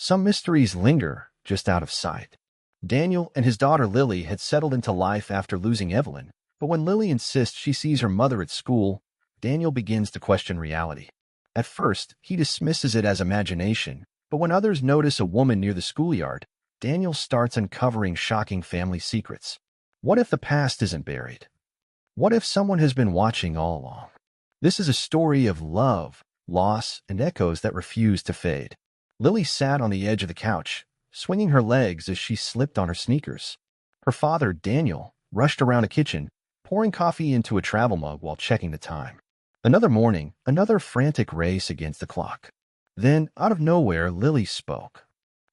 Some mysteries linger, just out of sight. Daniel and his daughter Lily had settled into life after losing Evelyn, but when Lily insists she sees her mother at school, Daniel begins to question reality. At first, he dismisses it as imagination, but when others notice a woman near the schoolyard, Daniel starts uncovering shocking family secrets. What if the past isn't buried? What if someone has been watching all along? This is a story of love, loss, and echoes that refuse to fade. Lily sat on the edge of the couch, swinging her legs as she slipped on her sneakers. Her father, Daniel, rushed around the kitchen, pouring coffee into a travel mug while checking the time. Another morning, another frantic race against the clock. Then, out of nowhere, Lily spoke.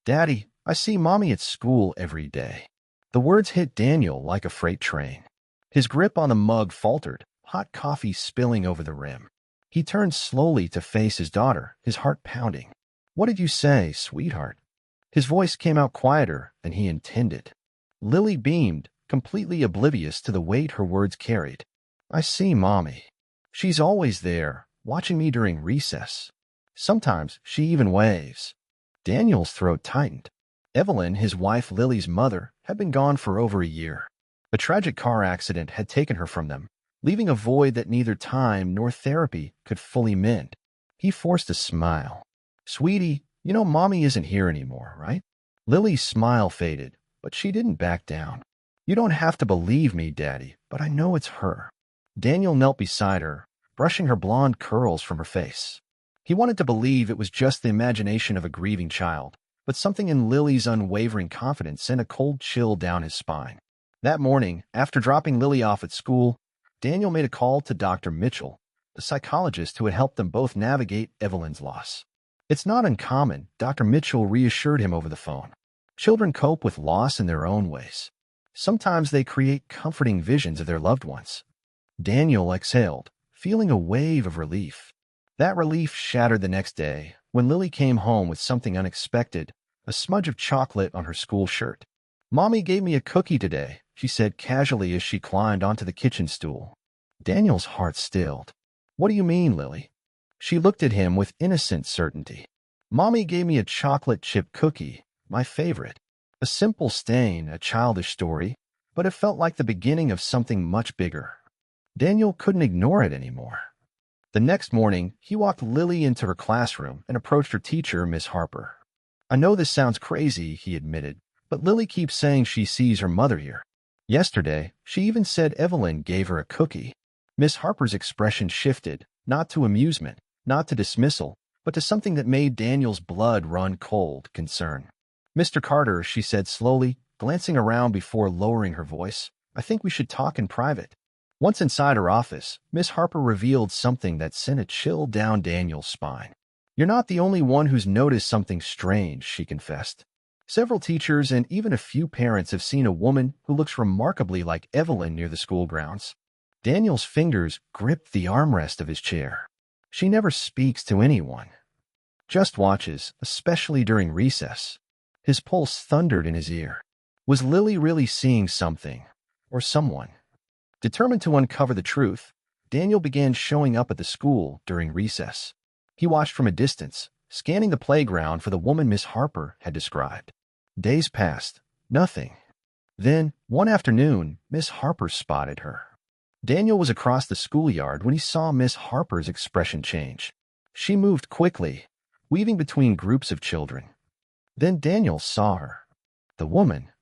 "Daddy, I see Mommy at school every day." The words hit Daniel like a freight train. His grip on the mug faltered, hot coffee spilling over the rim. He turned slowly to face his daughter, his heart pounding. "What did you say, sweetheart?" His voice came out quieter than he intended. Lily beamed, completely oblivious to the weight her words carried. "I see Mommy. She's always there, watching me during recess. Sometimes she even waves." Daniel's throat tightened. Evelyn, his wife Lily's mother, had been gone for over a year. A tragic car accident had taken her from them, leaving a void that neither time nor therapy could fully mend. He forced a smile. "Sweetie, you know Mommy isn't here anymore, right?" Lily's smile faded, but she didn't back down. "You don't have to believe me, Daddy, but I know it's her." Daniel knelt beside her, brushing her blonde curls from her face. He wanted to believe it was just the imagination of a grieving child, but something in Lily's unwavering confidence sent a cold chill down his spine. That morning, after dropping Lily off at school, Daniel made a call to Dr. Mitchell, the psychologist who had helped them both navigate Evelyn's loss. "It's not uncommon," Dr. Mitchell reassured him over the phone. "Children cope with loss in their own ways. Sometimes they create comforting visions of their loved ones." Daniel exhaled, feeling a wave of relief. That relief shattered the next day when Lily came home with something unexpected, a smudge of chocolate on her school shirt. "Mommy gave me a cookie today," she said casually as she climbed onto the kitchen stool. Daniel's heart stilled. "What do you mean, Lily?" She looked at him with innocent certainty. "Mommy gave me a chocolate chip cookie, my favorite. A simple stain, a childish story, but it felt like the beginning of something much bigger." Daniel couldn't ignore it anymore. The next morning, he walked Lily into her classroom and approached her teacher, Miss Harper. "I know this sounds crazy," he admitted, "but Lily keeps saying she sees her mother here. Yesterday, she even said Evelyn gave her a cookie." Miss Harper's expression shifted, not to amusement, not to dismissal, but to something that made Daniel's blood run cold, concern. "Mr. Carter," she said slowly, glancing around before lowering her voice, "I think we should talk in private." Once inside her office, Miss Harper revealed something that sent a chill down Daniel's spine. "You're not the only one who's noticed something strange," she confessed. "Several teachers and even a few parents have seen a woman who looks remarkably like Evelyn near the school grounds." Daniel's fingers gripped the armrest of his chair. "She never speaks to anyone. Just watches, especially during recess." His pulse thundered in his ear. Was Lily really seeing something, or someone? Determined to uncover the truth, Daniel began showing up at the school during recess. He watched from a distance, scanning the playground for the woman Miss Harper had described. Days passed. Nothing. Then, one afternoon, Miss Harper spotted her. Daniel was across the schoolyard when he saw Miss Harper's expression change. She moved quickly, weaving between groups of children. Then Daniel saw her. The woman.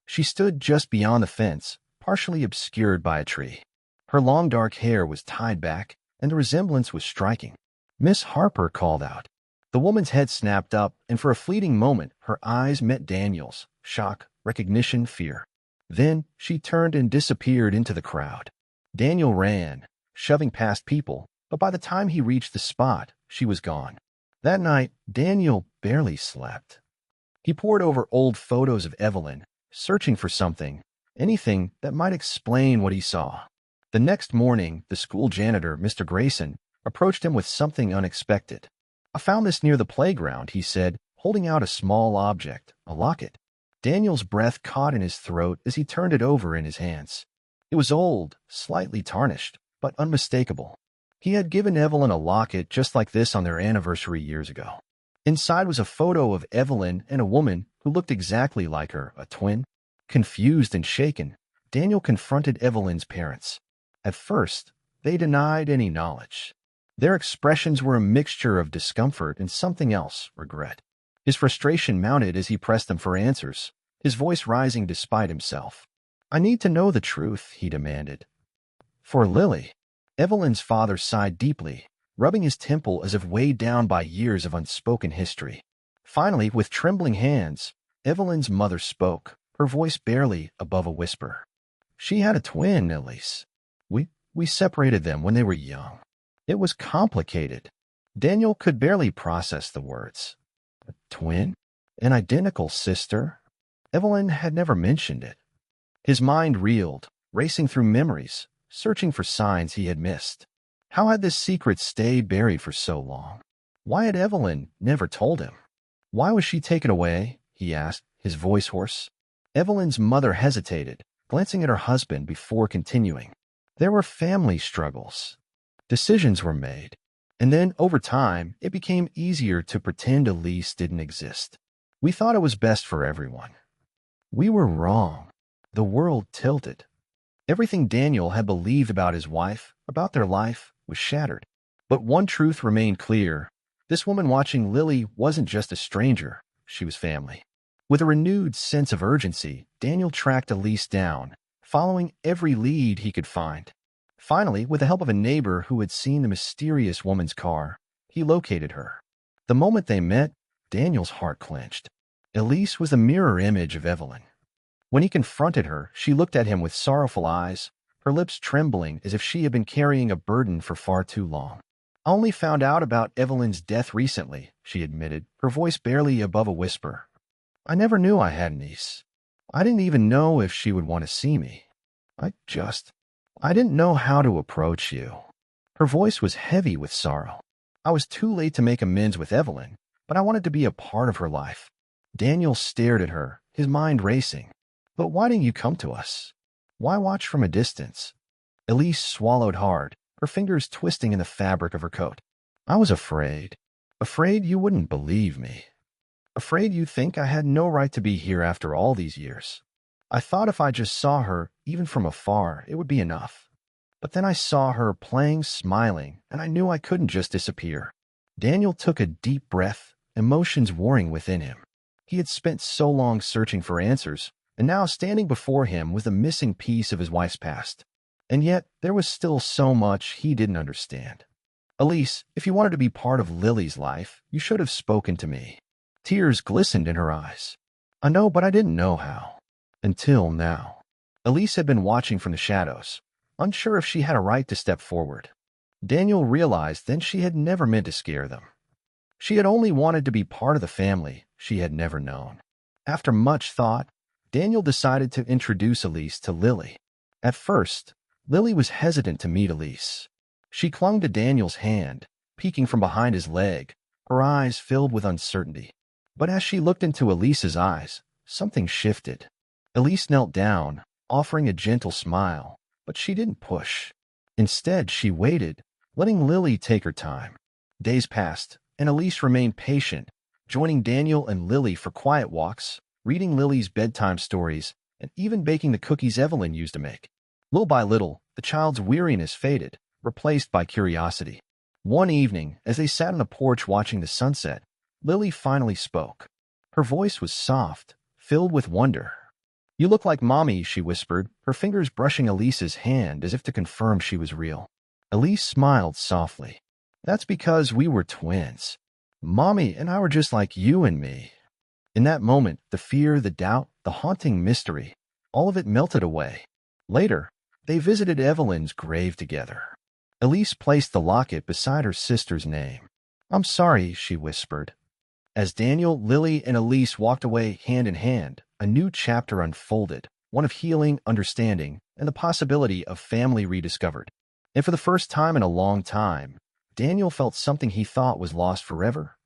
She stood just beyond the fence, partially obscured by a tree. Her long dark hair was tied back, and the resemblance was striking. "Miss Harper," called out. The woman's head snapped up, and for a fleeting moment, her eyes met Daniel's. Shock, recognition, fear. Then she turned and disappeared into the crowd. Daniel ran, shoving past people, but by the time he reached the spot, she was gone. That night, Daniel barely slept. He pored over old photos of Evelyn, searching for something, anything that might explain what he saw. The next morning, the school janitor, Mr. Grayson, approached him with something unexpected. "I found this near the playground," he said, holding out a small object, a locket. Daniel's breath caught in his throat as he turned it over in his hands. It was old, slightly tarnished, but unmistakable. He had given Evelyn a locket just like this on their anniversary years ago. Inside was a photo of Evelyn and a woman who looked exactly like her, a twin. Confused and shaken, Daniel confronted Evelyn's parents. At first, they denied any knowledge. Their expressions were a mixture of discomfort and something else, regret. His frustration mounted as he pressed them for answers, his voice rising despite himself. "I need to know the truth," he demanded. "For Lily." Evelyn's father sighed deeply, rubbing his temple as if weighed down by years of unspoken history. Finally, with trembling hands, Evelyn's mother spoke, her voice barely above a whisper. "She had a twin, Elise. We separated them when they were young. It was complicated." Daniel could barely process the words. A twin? An identical sister? Evelyn had never mentioned it. His mind reeled, racing through memories, searching for signs he had missed. How had this secret stayed buried for so long? Why had Evelyn never told him? "Why was she taken away?" he asked, his voice hoarse. Evelyn's mother hesitated, glancing at her husband before continuing. There were family struggles. Decisions were made. And then, over time, it became easier to pretend Elise didn't exist. We thought it was best for everyone. We were wrong. The world tilted. Everything Daniel had believed about his wife, about their life, was shattered. But one truth remained clear. This woman watching Lily wasn't just a stranger. She was family. With a renewed sense of urgency, Daniel tracked Elise down, following every lead he could find. Finally, with the help of a neighbor who had seen the mysterious woman's car, he located her. The moment they met, Daniel's heart clenched. Elise was the mirror image of Evelyn. When he confronted her, she looked at him with sorrowful eyes, her lips trembling as if she had been carrying a burden for far too long. "I only found out about Evelyn's death recently," she admitted, her voice barely above a whisper. "I never knew I had a niece. I didn't even know if she would want to see me. I didn't know how to approach you." Her voice was heavy with sorrow. "I was too late to make amends with Evelyn, but I wanted to be a part of her life." Daniel stared at her, his mind racing. "But why didn't you come to us? Why watch from a distance?" Elise swallowed hard, her fingers twisting in the fabric of her coat. "I was afraid. Afraid you wouldn't believe me. Afraid you'd think I had no right to be here after all these years. I thought if I just saw her, even from afar, it would be enough. But then I saw her playing, smiling, and I knew I couldn't just disappear." Daniel took a deep breath, emotions warring within him. He had spent so long searching for answers, and now standing before him was the missing piece of his wife's past. And yet, there was still so much he didn't understand. "Elise, if you wanted to be part of Lily's life, you should have spoken to me." Tears glistened in her eyes. "I know, but I didn't know how. Until now." Elise had been watching from the shadows, unsure if she had a right to step forward. Daniel realized then she had never meant to scare them. She had only wanted to be part of the family she had never known. After much thought, Daniel decided to introduce Elise to Lily. At first, Lily was hesitant to meet Elise. She clung to Daniel's hand, peeking from behind his leg, her eyes filled with uncertainty. But as she looked into Elise's eyes, something shifted. Elise knelt down, offering a gentle smile, but she didn't push. Instead, she waited, letting Lily take her time. Days passed, and Elise remained patient, joining Daniel and Lily for quiet walks, reading Lily's bedtime stories, and even baking the cookies Evelyn used to make. Little by little, the child's weariness faded, replaced by curiosity. One evening, as they sat on the porch watching the sunset, Lily finally spoke. Her voice was soft, filled with wonder. "You look like Mommy," she whispered, her fingers brushing Elise's hand as if to confirm she was real. Elise smiled softly. "That's because we were twins. Mommy and I were just like you and me." In that moment, the fear, the doubt, the haunting mystery, all of it melted away. Later, they visited Evelyn's grave together. Elise placed the locket beside her sister's name. "I'm sorry," she whispered. As Daniel, Lily, and Elise walked away hand in hand, a new chapter unfolded, one of healing, understanding, and the possibility of family rediscovered. And for the first time in a long time, Daniel felt something he thought was lost forever